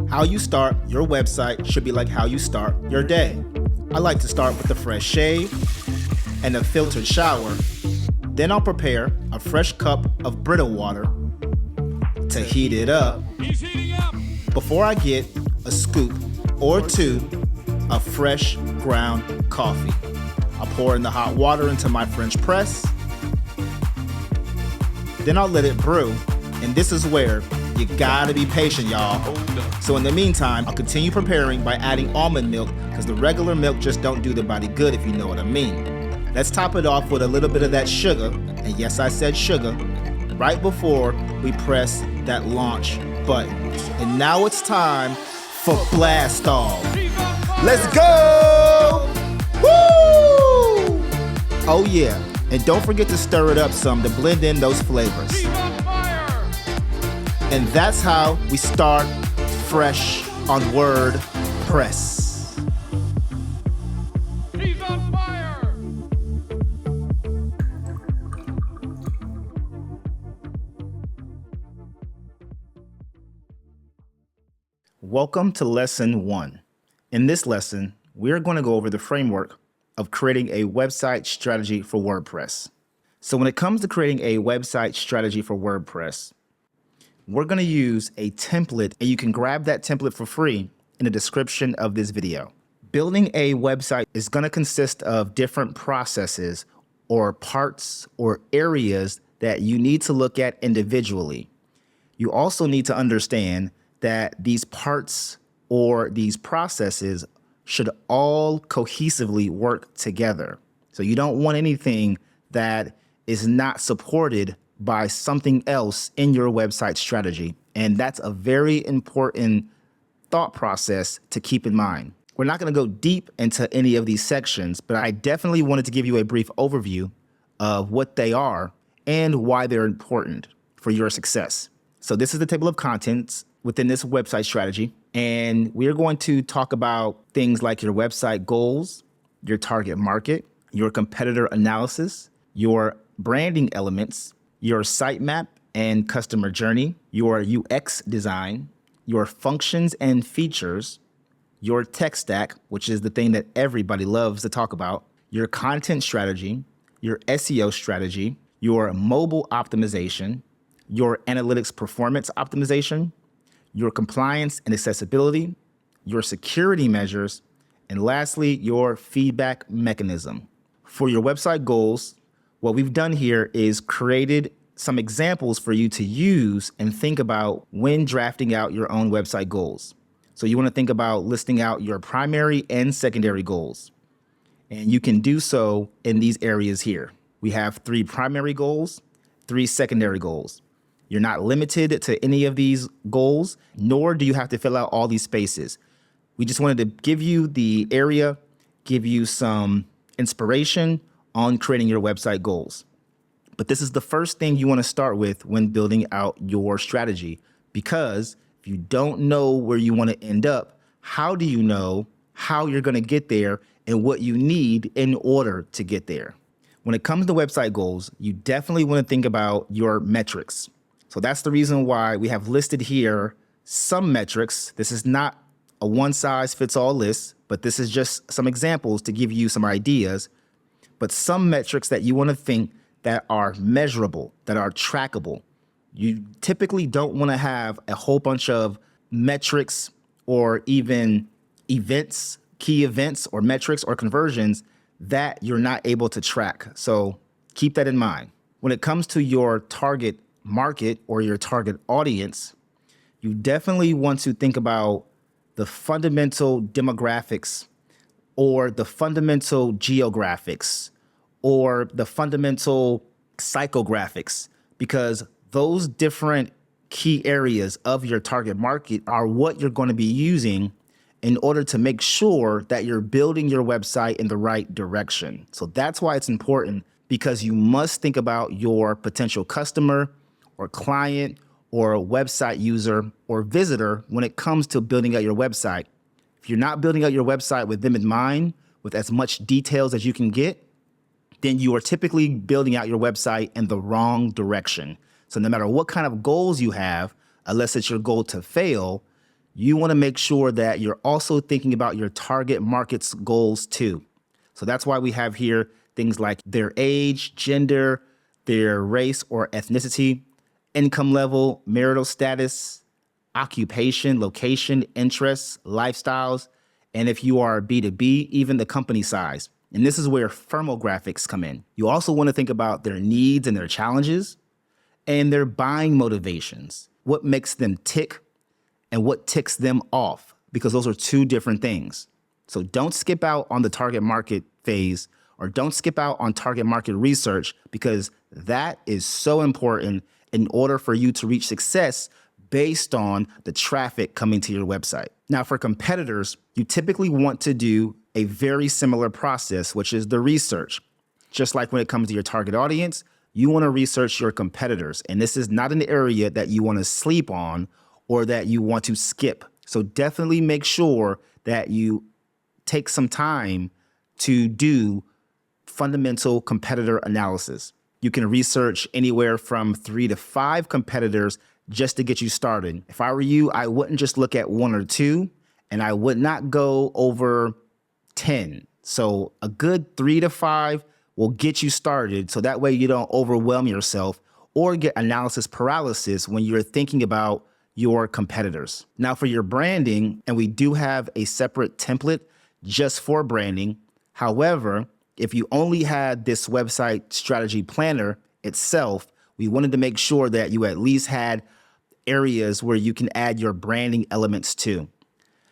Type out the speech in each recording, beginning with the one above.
How you start your website should be like how you start your day. I like to start with a fresh shave and a filtered shower. Then I'll prepare a fresh cup of Brita water to heat it up. He's heating up. Before I get a scoop or two of fresh ground coffee. I'll pour in the hot water into my French press. Then I'll let it brew, and this is where you gotta be patient, y'all. So in the meantime, I'll continue preparing by adding almond milk, because the regular milk just don't do the body good, if you know what I mean. Let's top it off with a little bit of that sugar, and yes, I said sugar, right before we press that launch button. And now it's time for blast off. Let's go! Woo! Oh yeah, and don't forget to stir it up some to blend in those flavors. He's on fire. And that's how we start fresh on WordPress. He's on fire. Welcome to lesson 1. In this lesson, we're going to go over the framework of creating a website strategy for WordPress. So when it comes to creating a website strategy for WordPress, we're going to use a template, and you can grab that template for free in the description of this video. Building a website is going to consist of different processes or parts or areas that you need to look at individually. You also need to understand that these parts or these processes should all cohesively work together. So you don't want anything that is not supported by something else in your website strategy. And that's a very important thought process to keep in mind. We're not going to go deep into any of these sections, but I definitely wanted to give you a brief overview of what they are and why they're important for your success. So this is the table of contents within this website strategy. And we're going to talk about things like your website goals, your target market, your competitor analysis, your branding elements, your sitemap and customer journey, your UX design, your functions and features, your tech stack, which is the thing that everybody loves to talk about, your content strategy, your SEO strategy, your mobile optimization, your analytics performance optimization, your compliance and accessibility, your security measures, and lastly, your feedback mechanism. For your website goals, what we've done here is created some examples for you to use and think about when drafting out your own website goals. So you want to think about listing out your primary and secondary goals. And you can do so in these areas here. We have 3 primary goals, 3 secondary goals. You're not limited to any of these goals, nor do you have to fill out all these spaces. We just wanted to give you the area, give you some inspiration on creating your website goals. But this is the first thing you want to start with when building out your strategy, because if you don't know where you want to end up, how do you know how you're going to get there and what you need in order to get there? When it comes to website goals, you definitely want to think about your metrics. So that's the reason why we have listed here some metrics. This is not a one-size-fits-all list, but this is just some examples to give you some ideas. But some metrics that you want to think that are measurable, that are trackable. You typically don't want to have a whole bunch of metrics or even events, key events or metrics or conversions that you're not able to track. So keep that in mind. When it comes to your target market or your target audience, you definitely want to think about the fundamental demographics or the fundamental geographics or the fundamental psychographics, because those different key areas of your target market are what you're going to be using in order to make sure that you're building your website in the right direction. So that's why it's important, because you must think about your potential customer or client or a website user or visitor when it comes to building out your website. If you're not building out your website with them in mind, with as much details as you can get, then you are typically building out your website in the wrong direction. So no matter what kind of goals you have, unless it's your goal to fail, you want to make sure that you're also thinking about your target market's goals too. So that's why we have here things like their age, gender, their race or ethnicity, income level, marital status, occupation, location, interests, lifestyles, and if you are B2B, even the company size. And this is where firmographics come in. You also want to think about their needs and their challenges and their buying motivations. What makes them tick and what ticks them off, because those are two different things. So don't skip out on the target market phase, or don't skip out on target market research, because that is so important in order for you to reach success based on the traffic coming to your website. Now, for competitors, you typically want to do a very similar process, which is the research. Just like when it comes to your target audience, you want to research your competitors. And this is not an area that you want to sleep on or that you want to skip. So definitely make sure that you take some time to do fundamental competitor analysis. You can research anywhere from 3 to 5 competitors just to get you started. If I were you, I wouldn't just look at 1 or 2, and I would not go over 10. So a good 3 to 5 will get you started, so that way you don't overwhelm yourself or get analysis paralysis when you're thinking about your competitors. Now for your branding, and we do have a separate template just for branding. However, if you only had this website strategy planner itself, we wanted to make sure that you at least had areas where you can add your branding elements to.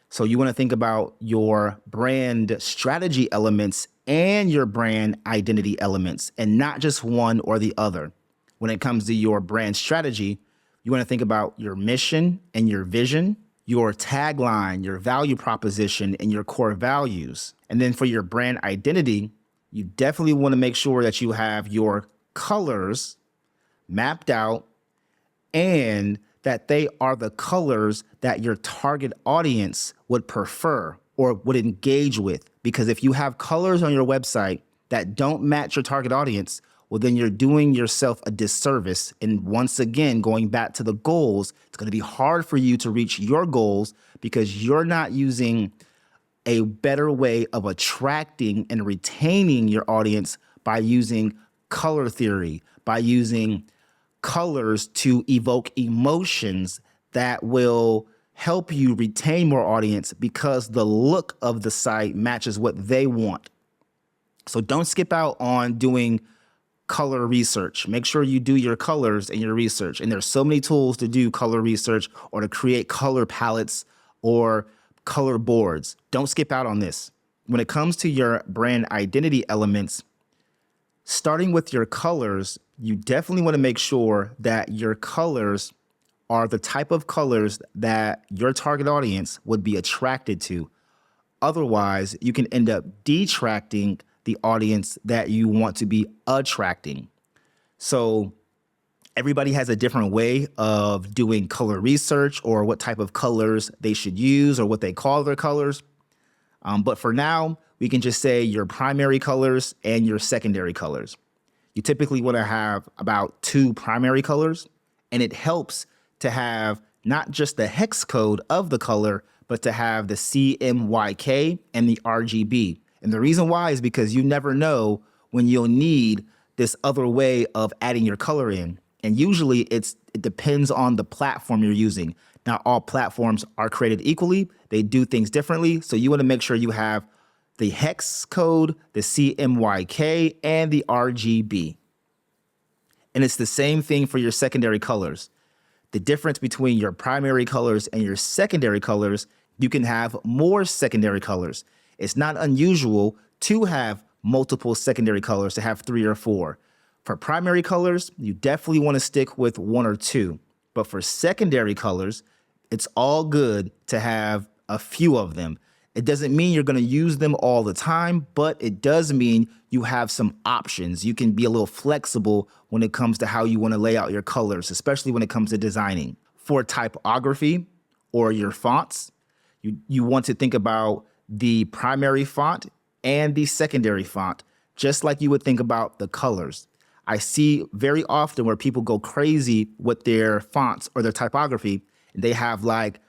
So you want to think about your brand strategy elements and your brand identity elements, and not just one or the other. When it comes to your brand strategy, you want to think about your mission and your vision, your tagline, your value proposition, and your core values. And then for your brand identity, you definitely want to make sure that you have your colors mapped out and that they are the colors that your target audience would prefer or would engage with. Because if you have colors on your website that don't match your target audience, well, then you're doing yourself a disservice. And once again, going back to the goals, it's going to be hard for you to reach your goals because you're not using a better way of attracting and retaining your audience by using color theory, by using colors to evoke emotions that will help you retain more audience because the look of the site matches what they want. So don't skip out on doing color research. Make sure you do your colors and your research. And there's so many tools to do color research or to create color palettes or color boards. Don't skip out on this. When it comes to your brand identity elements, starting with your colors, you definitely want to make sure that your colors are the type of colors that your target audience would be attracted to. Otherwise, you can end up detracting the audience that you want to be attracting. So everybody has a different way of doing color research or what type of colors they should use or what they call their colors. But for now, we can just say your primary colors and your secondary colors. You typically want to have about 2 primary colors, and it helps to have not just the hex code of the color, but to have the CMYK and the RGB. And the reason why is because you never know when you'll need this other way of adding your color in. And usually it depends on the platform you're using. Now, all platforms are created equally. They do things differently. So you want to make sure you have the hex code, the CMYK, and the RGB. And it's the same thing for your secondary colors. The difference between your primary colors and your secondary colors, you can have more secondary colors. It's not unusual to have multiple secondary colors, to have 3 or 4. For primary colors, you definitely want to stick with 1 or 2. But for secondary colors, it's all good to have a few of them. It doesn't mean you're going to use them all the time, but it does mean you have some options. You can be a little flexible when it comes to how you want to lay out your colors, especially when it comes to designing. For typography or your fonts, you want to think about the primary font and the secondary font, just like you would think about the colors. I see very often where people go crazy with their fonts or their typography. They have like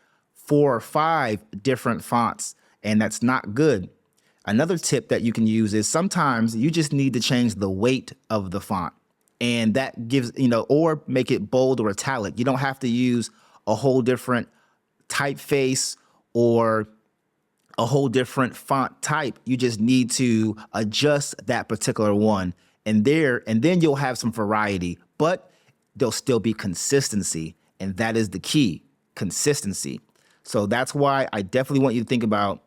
4 or 5 different fonts, and that's not good. Another tip that you can use is sometimes you just need to change the weight of the font. And that gives, or make it bold or italic. You don't have to use a whole different typeface or a whole different font type. You just need to adjust that particular one. And then you'll have some variety, but there'll still be consistency. And that is the key, consistency. So that's why I definitely want you to think about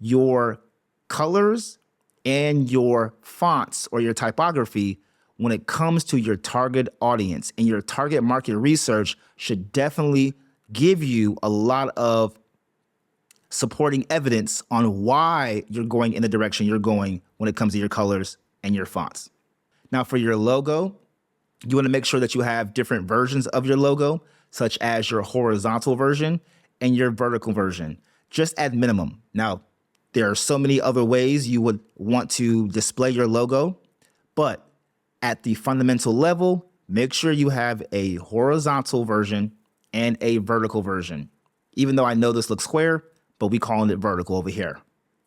your colors and your fonts or your typography when it comes to your target audience. And your target market research should definitely give you a lot of supporting evidence on why you're going in the direction you're going when it comes to your colors and your fonts. Now, for your logo, you want to make sure that you have different versions of your logo, such as your horizontal version and your vertical version, just at minimum. Now, there are so many other ways you would want to display your logo, but at the fundamental level, make sure you have a horizontal version and a vertical version. Even though I know this looks square, but we calling it vertical over here.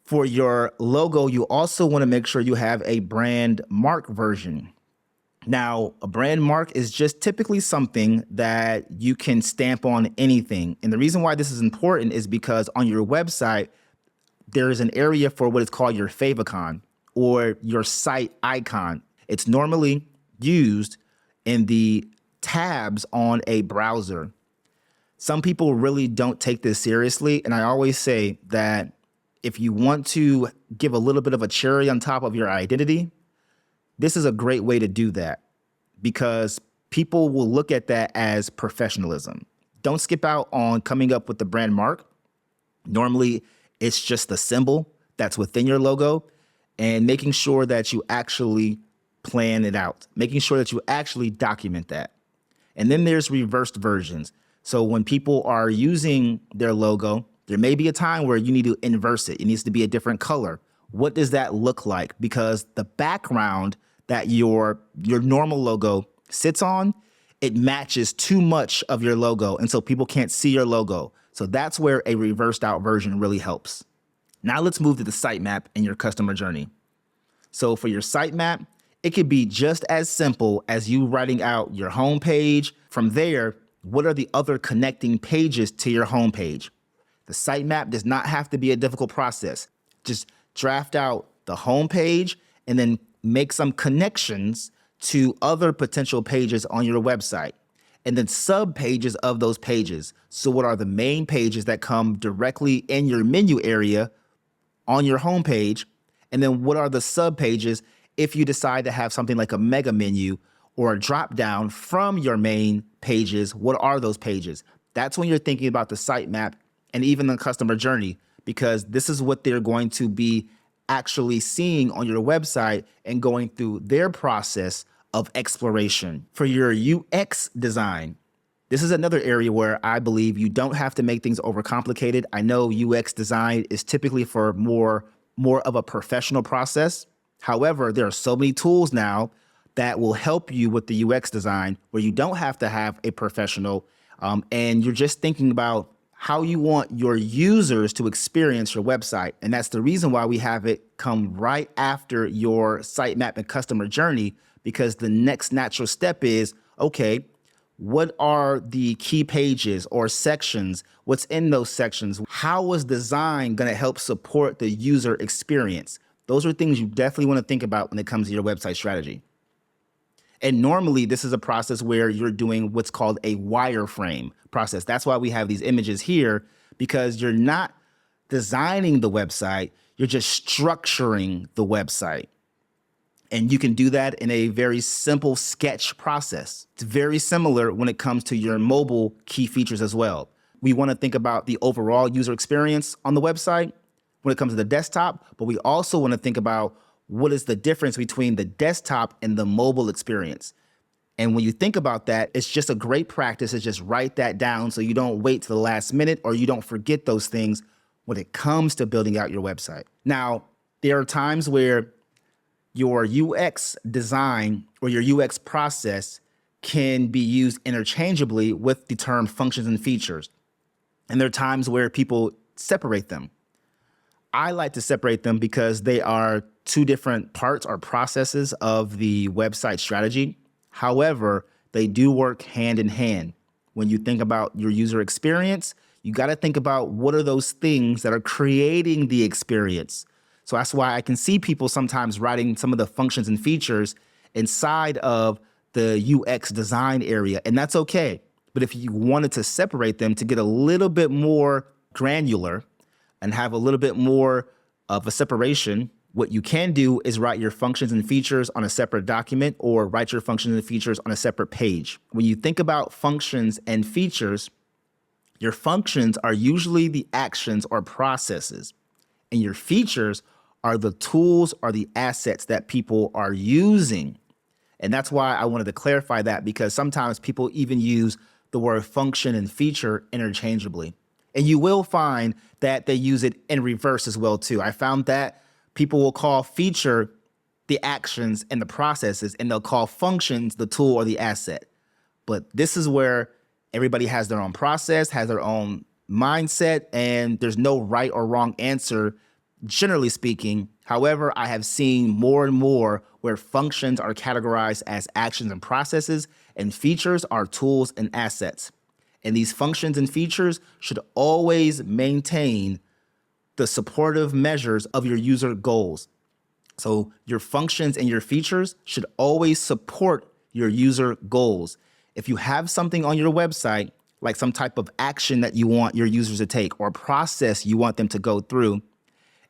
For your logo, you also want to make sure you have a brand mark version. Now, a brand mark is just typically something that you can stamp on anything. And the reason why this is important is because on your website, there is an area for what is called your favicon or your site icon. It's normally used in the tabs on a browser. Some people really don't take this seriously. And I always say that if you want to give a little bit of a cherry on top of your identity, this is a great way to do that because people will look at that as professionalism. Don't skip out on coming up with the brand mark. Normally, it's just the symbol that's within your logo and making sure that you actually plan it out, making sure that you actually document that. And then there's reversed versions. So when people are using their logo, there may be a time where you need to inverse it. It needs to be a different color. What does that look like? Because the background that your normal logo sits on, it matches too much of your logo. And so people can't see your logo. So that's where a reversed out version really helps. Now let's move to the sitemap and your customer journey. So for your sitemap, it could be just as simple as you writing out your home page. From there, what are the other connecting pages to your home page? The sitemap does not have to be a difficult process. Just draft out the home page and then make some connections to other potential pages on your website and then sub pages of those pages. So what are the main pages that come directly in your menu area on your home page? And then what are the sub pages if you decide to have something like a mega menu or a drop down from your main pages? What are those pages? That's when you're thinking about the sitemap and even the customer journey, because this is what they're going to be actually seeing on your website and going through their process of exploration. For your UX design, this is another area where I believe you don't have to make things overcomplicated. I know UX design is typically for more of a professional process. However, there are so many tools now that will help you with the UX design where you don't have to have a professional and you're just thinking about how you want your users to experience your website. And that's the reason why we have it come right after your sitemap and customer journey, because the next natural step is, okay, what are the key pages or sections? What's in those sections? How is design going to help support the user experience? Those are things you definitely want to think about when it comes to your website strategy. And normally this is a process where you're doing what's called a wireframe process. That's why we have these images here, because you're not designing the website, you're just structuring the website. And you can do that in a very simple sketch process. It's very similar when it comes to your mobile key features as well. We want to think about the overall user experience on the website when it comes to the desktop, but we also want to think about what is the difference between the desktop and the mobile experience. And when you think about that, it's just a great practice to just write that down so you don't wait to the last minute or you don't forget those things when it comes to building out your website. Now, there are times where your UX design or your UX process can be used interchangeably with the term functions and features. And there are times where people separate them. I like to separate them because they are two different parts or processes of the website strategy. However, they do work hand in hand. When you think about your user experience, you got to think about what are those things that are creating the experience. So that's why I can see people sometimes writing some of the functions and features inside of the UX design area, and that's okay. But if you wanted to separate them to get a little bit more granular and have a little bit more of a separation, what you can do is write your functions and features on a separate document or write your functions and features on a separate page. When you think about functions and features, your functions are usually the actions or processes, and your features are the tools or the assets that people are using. And that's why I wanted to clarify that, because sometimes people even use the word function and feature interchangeably. And you will find that they use it in reverse as well too. I found that people will call feature the actions and the processes, and they'll call functions the tool or the asset. But this is where everybody has their own process, has their own mindset, and there's no right or wrong answer, generally speaking. However, I have seen more and more where functions are categorized as actions and processes, and features are tools and assets. And these functions and features should always maintain the supportive measures of your user goals. So your functions and your features should always support your user goals. If you have something on your website, like some type of action that you want your users to take or process you want them to go through,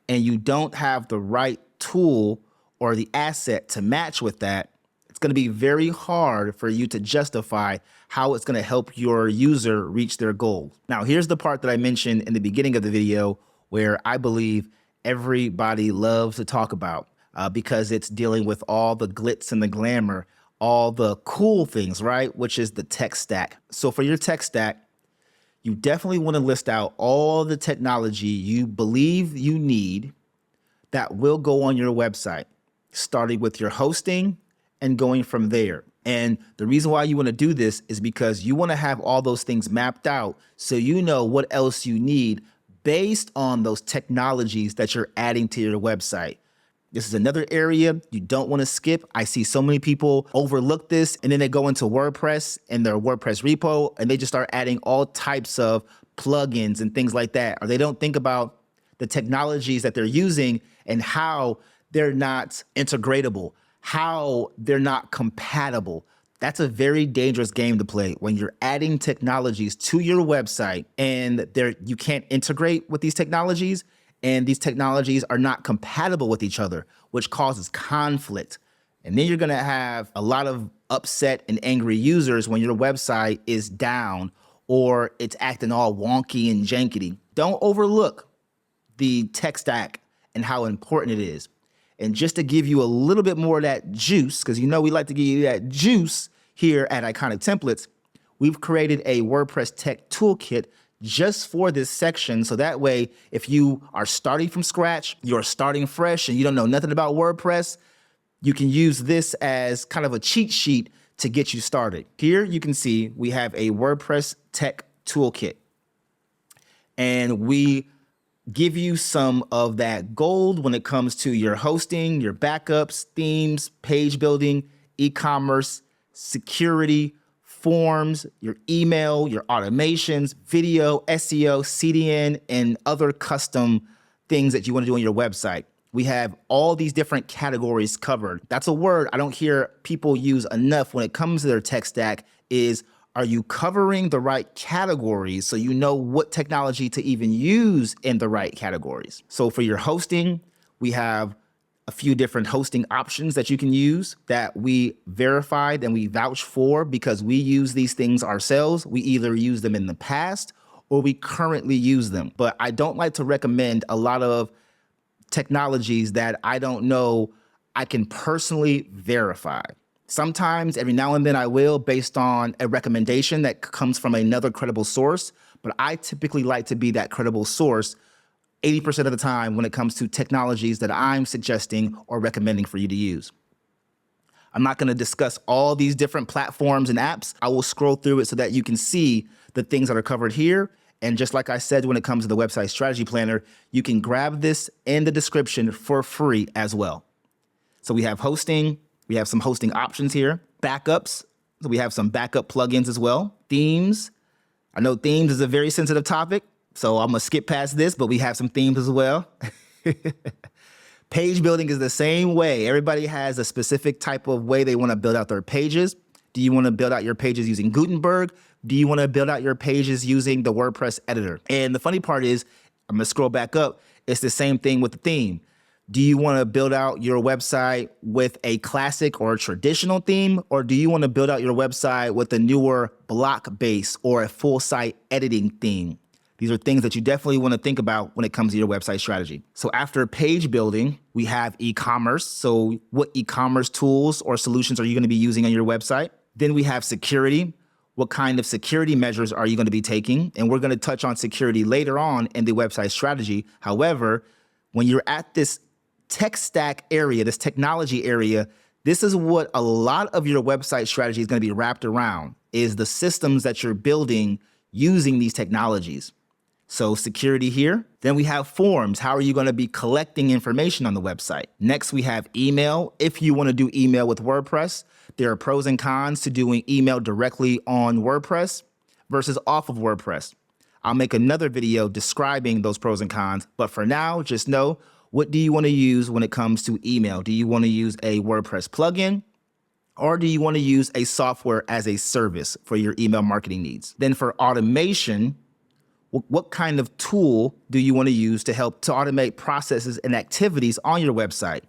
and you don't have the right tool or the asset to match with that, it's going to be very hard for you to justify how it's going to help your user reach their goals. Now, here's the part that I mentioned in the beginning of the video where I believe everybody loves to talk about because it's dealing with all the glitz and the glamour, all the cool things, right? Which is the tech stack. So for your tech stack, you definitely want to list out all the technology you believe you need that will go on your website, starting with your hosting and going from there. And the reason why you want to do this is because you want to have all those things mapped out so you know what else you need based on those technologies that you're adding to your website. This is another area you don't want to skip. I see so many people overlook this, and then they go into WordPress and their WordPress repo and they just start adding all types of plugins and things like that. Or they don't think about the technologies that they're using and how they're not integratable, how they're not compatible. That's a very dangerous game to play when you're adding technologies to your website and you can't integrate with these technologies, and these technologies are not compatible with each other, which causes conflict. And then you're going to have a lot of upset and angry users when your website is down or it's acting all wonky and jankety. Don't overlook the tech stack and how important it is. And just to give you a little bit more of that juice, because you know we like to give you that juice here at Iconic Templates, we've created a WordPress Tech Toolkit just for this section. So that way, if you are starting from scratch, you're starting fresh and you don't know nothing about WordPress, you can use this as kind of a cheat sheet to get you started. Here you can see we have a WordPress Tech Toolkit, and we give you some of that gold when it comes to your hosting, your backups, themes, page building, e-commerce, security, forms, your email, your automations, video, SEO, CDN, and other custom things that you want to do on your website. We have all these different categories covered. That's a word I don't hear people use enough when it comes to their tech stack is, are you covering the right categories so you know what technology to even use in the right categories? So for your hosting, we have a few different hosting options that you can use that we verified and we vouch for because we use these things ourselves. We either use them in the past or we currently use them. But I don't like to recommend a lot of technologies that I don't know I can personally verify. Sometimes, every now and then I will, based on a recommendation that comes from another credible source, but I typically like to be that credible source 80% of the time when it comes to technologies that I'm suggesting or recommending for you to use. I'm not going to discuss all these different platforms and apps. I will scroll through it so that you can see the things that are covered here And just like I said, when it comes to the website strategy planner, you can grab this in the description for free as well. So we have hosting, we have some hosting options here, backups. So we have some backup plugins as well. Themes. I know themes is a very sensitive topic, so I'm gonna skip past this, but we have some themes as well. Page building is the same way. Everybody has a specific type of way they wanna build out their pages. Do you wanna build out your pages using Gutenberg? Do you wanna build out your pages using the WordPress editor? And the funny part is, I'm gonna scroll back up, it's the same thing with the theme. Do you want to build out your website with a classic or a traditional theme, or do you want to build out your website with a newer block base or a full site editing theme? These are things that you definitely want to think about when it comes to your website strategy. So after page building, we have e-commerce. So what e-commerce tools or solutions are you going to be using on your website? Then we have security. What kind of security measures are you going to be taking? And we're going to touch on security later on in the website strategy. However, when you're at this tech stack area, this technology area, this is what a lot of your website strategy is going to be wrapped around, is the systems that you're building using these technologies. So security here. Then we have forms. How are you going to be collecting information on the website? Next, we have email. If you want to do email with WordPress, there are pros and cons to doing email directly on WordPress versus off of WordPress. I'll make another video describing those pros and cons, but for now, just know, what do you want to use when it comes to email? Do you want to use a WordPress plugin, or do you want to use a software as a service for your email marketing needs? Then for automation, what kind of tool do you want to use to help to automate processes and activities on your website?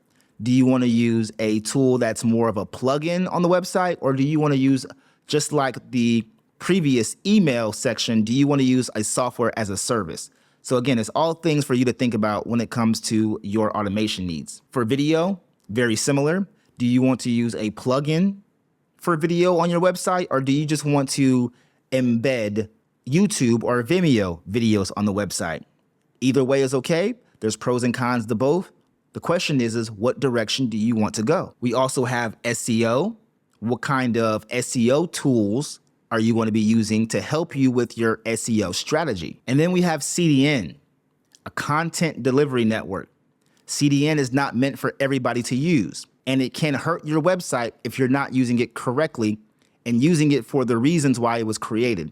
Do you want to use a tool that's more of a plugin on the website, or do you want to use, just like the previous email section, do you want to use a software as a service? So again, it's all things for you to think about when it comes to your automation needs. For video, very similar. Do you want to use a plugin for video on your website, or do you just want to embed YouTube or Vimeo videos on the website? Either way is okay. There's pros and cons to both. The question is what direction do you want to go? We also have SEO. What kind of SEO tools are you going to be using to help you with your SEO strategy? And then we have CDN, a content delivery network. CDN is not meant for everybody to use, and it can hurt your website if you're not using it correctly and using it for the reasons why it was created.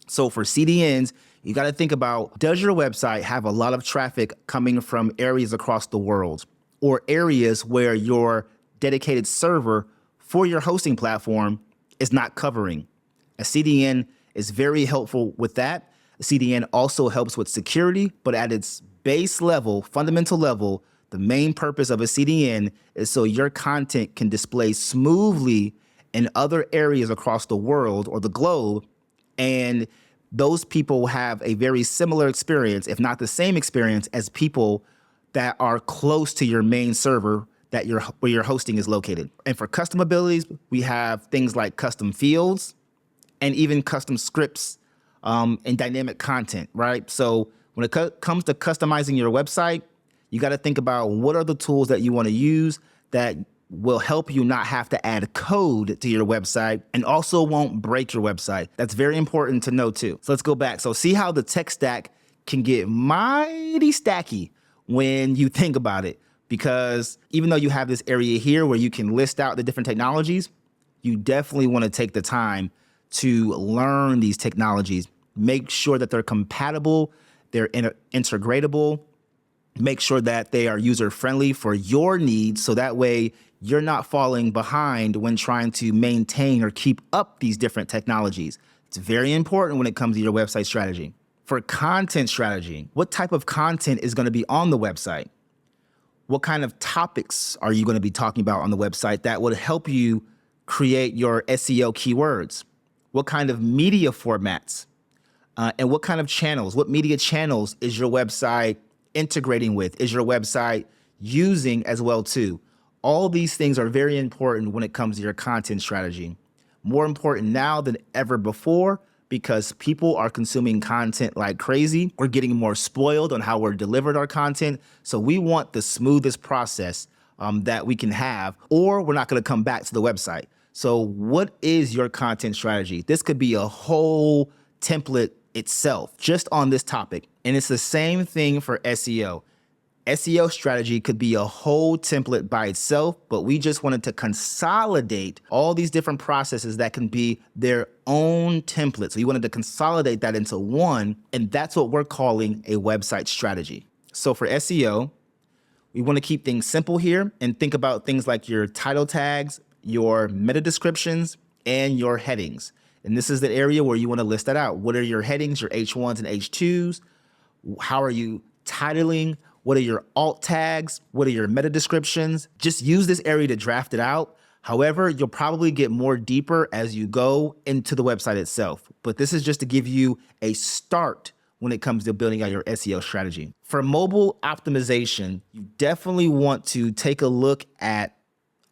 So for CDNs, you got to think about, does your website have a lot of traffic coming from areas across the world, or areas where your dedicated server for your hosting platform is not covering? A CDN is very helpful with that. A CDN also helps with security, but at its base level, fundamental level, the main purpose of a CDN is so your content can display smoothly in other areas across the world or the globe, and those people have a very similar experience, if not the same experience, as people that are close to your main server that where your hosting is located. And for custom abilities, we have things like custom fields, and even custom scripts and dynamic content, right? So when it comes to customizing your website, you got to think about what are the tools that you want to use that will help you not have to add code to your website and also won't break your website. That's very important to know too. So let's go back. So see how the tech stack can get mighty stacky when you think about it, because even though you have this area here where you can list out the different technologies, you definitely want to take the time to learn these technologies. Make sure that they're compatible, they're integratable, make sure that they are user-friendly for your needs, so that way you're not falling behind when trying to maintain or keep up these different technologies. It's very important when it comes to your website strategy. For content strategy, what type of content is going to be on the website? What kind of topics are you going to be talking about on the website that would help you create your SEO keywords? What kind of media formats and what kind of channels, what media channels is your website integrating with? Is your website using as well too? All these things are very important when it comes to your content strategy. More important now than ever before, because people are consuming content like crazy. We're getting more spoiled on how we're delivered our content. So we want the smoothest process that we can have, or we're not going to come back to the website. So what is your content strategy? This could be a whole template itself, just on this topic. And it's the same thing for SEO. SEO strategy could be a whole template by itself, but we just wanted to consolidate all these different processes that can be their own templates. We wanted to consolidate that into one, and that's what we're calling a website strategy. So for SEO, we want to keep things simple here and think about things like your title tags, your meta descriptions, and your headings. And this is the area where you want to list that out. What are your headings, your H1s and H2s? How are you titling? What are your alt tags? What are your meta descriptions? Just use this area to draft it out. However, you'll probably get more deeper as you go into the website itself. But this is just to give you a start when it comes to building out your SEO strategy. For mobile optimization, you definitely want to take a look at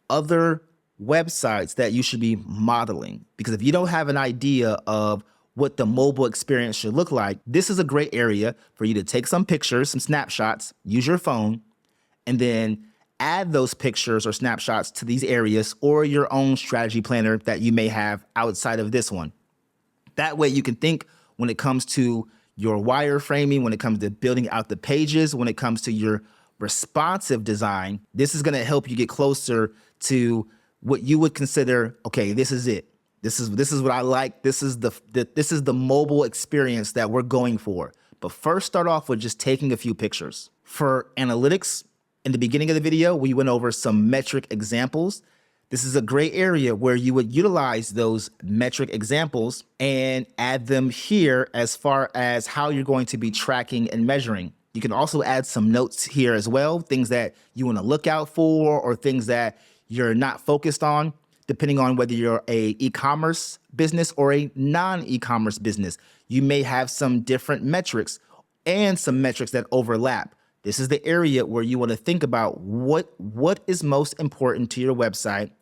other websites that you should be modeling. Because if you don't have an idea of what the mobile experience should look like, this is a great area for you to take some pictures, some snapshots, use your phone, and then add those pictures or snapshots to these areas or your own strategy planner that you may have outside of this one. That way you can think when it comes to your wireframing, when it comes to building out the pages, when it comes to your responsive design, this is gonna help you get closer to what you would consider, okay, this is it. This is what I like. This is the mobile experience that we're going for. But first start off with just taking a few pictures. For analytics, in the beginning of the video, we went over some metric examples. This is a great area where you would utilize those metric examples and add them here as far as how you're going to be tracking and measuring. You can also add some notes here as well, things that you want to look out for or things that you're not focused on, depending on whether you're a e-commerce business or a non-e-commerce business. You may have some different metrics and some metrics that overlap. This is the area where you want to think about what is most important to your website,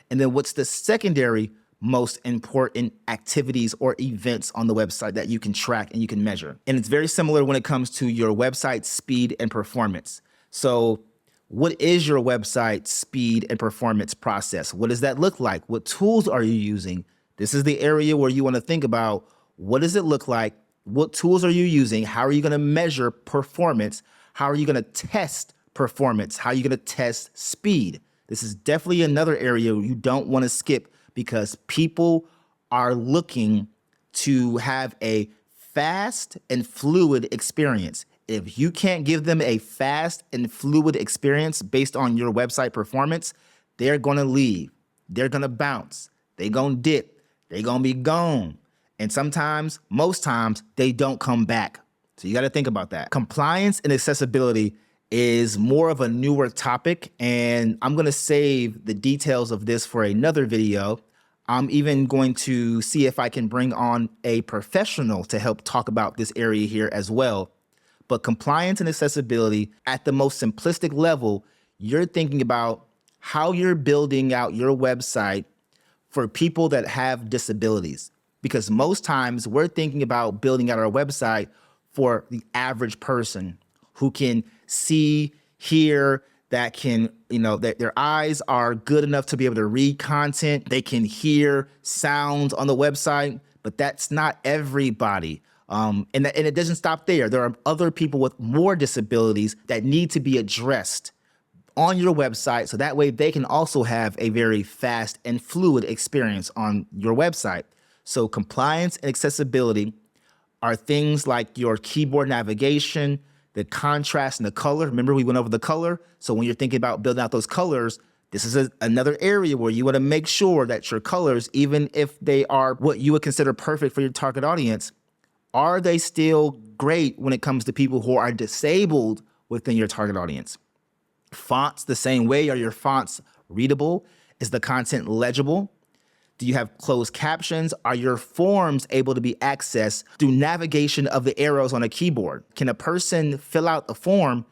and then what's the secondary most important activities or events on the website that you can track and you can measure. And it's very similar when it comes to your website speed and performance. So what is your website speed and performance process? What does that look like? What tools are you using? This is the area where you want to think about what does it look like? What tools are you using? How are you going to measure performance? How are you going to test performance? How are you going to test speed? This is definitely another area you don't want to skip because people are looking to have a fast and fluid experience. If you can't give them a fast and fluid experience based on your website performance, they're going to leave. They're going to bounce. They're going to dip. They're going to be gone. And sometimes, most times, they don't come back. So you got to think about that. Compliance and accessibility is more of a newer topic, and I'm going to save the details of this for another video. I'm even going to see if I can bring on a professional to help talk about this area here as well. But compliance and accessibility at the most simplistic level, you're thinking about how you're building out your website for people that have disabilities. Because most times we're thinking about building out our website for the average person who can see, hear, that can, that their eyes are good enough to be able to read content. They can hear sounds on the website, but that's not everybody. And it doesn't stop there. There are other people with more disabilities that need to be addressed on your website, so that way they can also have a very fast and fluid experience on your website. So compliance and accessibility are things like your keyboard navigation, the contrast and the color. Remember, we went over the color. So when you're thinking about building out those colors, this is another area where you want to make sure that your colors, even if they are what you would consider perfect for your target audience, are they still great when it comes to people who are disabled within your target audience? Fonts the same way. Are your fonts readable? Is the content legible? Do you have closed captions? Are your forms able to be accessed through navigation of the arrows on a keyboard? Can a person fill out a form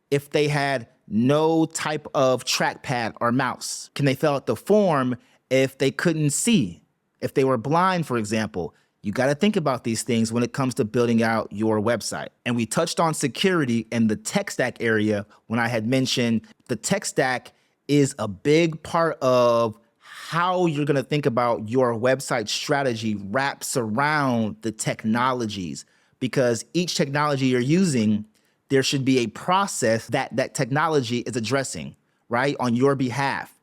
if they had no type of trackpad or mouse? Can they fill out the form if they couldn't see? If they were blind, for example? You got to think about these things when it comes to building out your website. And we touched on security in the tech stack area when I had mentioned the tech stack is a big part of how you're going to think about your website strategy wraps around the technologies. because each technology you're using, there should be a process that that technology is addressing, right, on your behalf.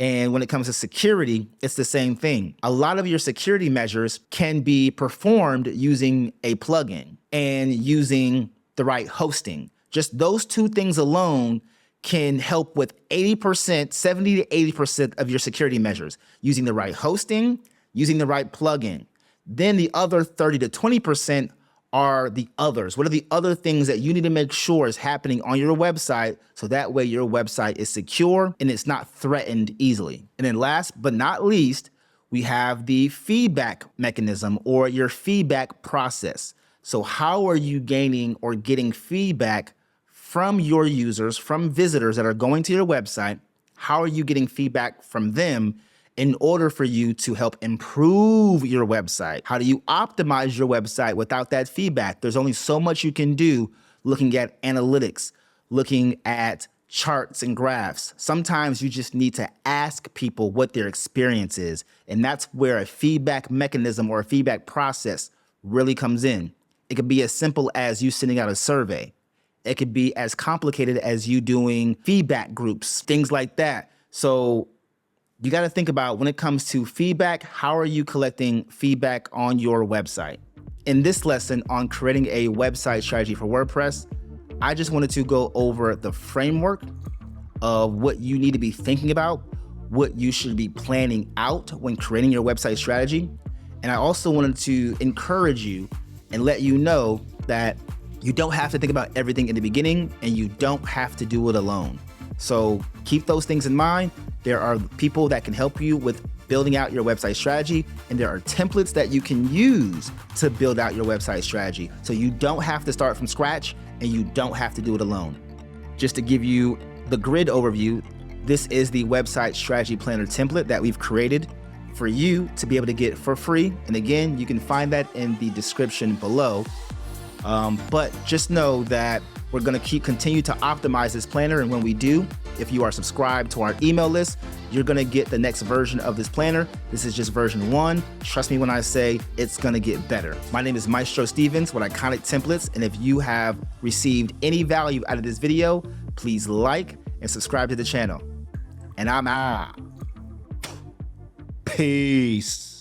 And when it comes to security, it's the same thing. A lot of your security measures can be performed using a plugin and using the right hosting. Just those two things alone can help with 80%, 70 to 80% of your security measures, using the right hosting, using the right plugin. Then the other 30 to 20% are the others. What are the other things that you need to make sure is happening on your website so that way your website is secure and it's not threatened easily? And then last but not least, we have the feedback mechanism or your feedback process. So how are you gaining or getting feedback from your users, from visitors that are going to your website? How are you getting feedback from them in order for you to help improve your website? How do you optimize your website without that feedback? There's only so much you can do looking at analytics, looking at charts and graphs. Sometimes you just need to ask people what their experience is. And that's where a feedback mechanism or a feedback process really comes in. It could be as simple as you sending out a survey. It could be as complicated as you doing feedback groups, things like that. So you got to think about when it comes to feedback, how are you collecting feedback on your website? In this lesson on creating a website strategy for WordPress, I just wanted to go over the framework of what you need to be thinking about, what you should be planning out when creating your website strategy. And I also wanted to encourage you and let you know that you don't have to think about everything in the beginning and you don't have to do it alone. So keep those things in mind. There are people that can help you with building out your website strategy, and there are templates that you can use to build out your website strategy. So you don't have to start from scratch and you don't have to do it alone. Just to give you the grid overview, this is the website strategy planner template that we've created for you to be able to get for free. And again, you can find that in the description below. But just know that we're going to continue to optimize this planner. And when we do, if you are subscribed to our email list, you're going to get the next version of this planner. This is just version 1. Trust me when I say it's going to get better. My name is Maestro Stevens with Iconic Templates. And if you have received any value out of this video, please like and subscribe to the channel. And I'm out. Peace.